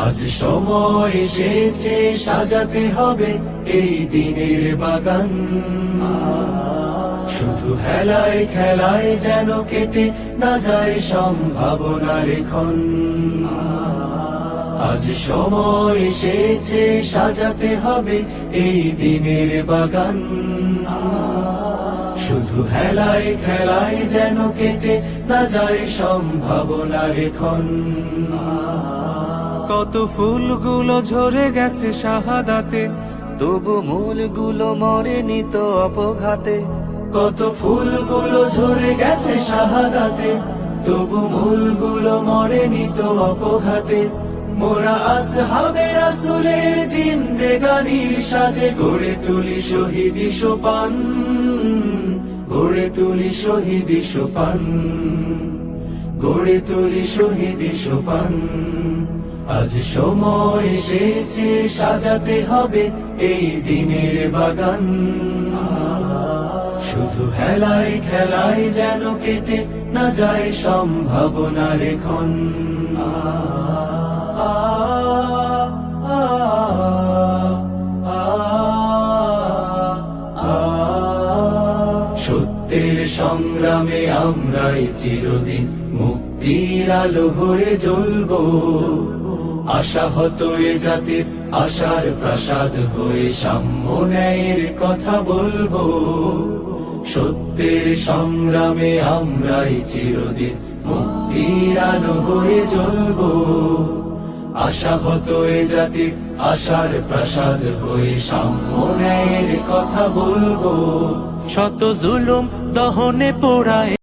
আজ সময় এসেছে সাজাতে হবে এই দিনের বাগান। শুধু হেলায় খেলায় যেন কেটে না যায় সম্ভাবনার ক্ষণ। আজ সময় এসেছে সাজাতে হবে এই দিনের বাগান। শুধু হেলায় খেলায় যেন কেটে না যায় সম্ভাবনার ক্ষণ। কত ফুলগুলো ঝরে গেছে শাহাদাতে, তবু মূলগুলো মরেনি তো অপঘাতে। কত ফুলগুলো ঝরে গেছে শাহাদাতে, তবু মূলগুলো মরেনি তো অপঘাতে। মোরা আসহাবে রাসূলের জিন্দেগানির সাজে গড়ে তুলি শহীদি সোপান, গড়ে তুলি শহীদি সোপান, গড়ে তুলি শহীদি সোপান। আজ সময় এসেছে সাজাতে হবে এই দিনের বাগান। শুধু হেলায় খেলায় যেন কেটে না যায় সম্ভাবনার ক্ষণ। সত্যের সংগ্রামে আমরাই চিরদিন মুক্তির আলো হয়ে জ্বলবো। আশাহত এ জাতির আশার প্রাসাদ হয়ে সাম্য ন্যায়ের কথা বলবো। সত্যের সংগ্রামে আমরাই চিরদিন মুক্তির আলো হয়ে জ্বলবো। আশাহত এ জাতির আশার প্রাসাদ হয়ে সাম্য ন্যায়ের কথা বলবো। শত জুলুম দহনে পোড়ায়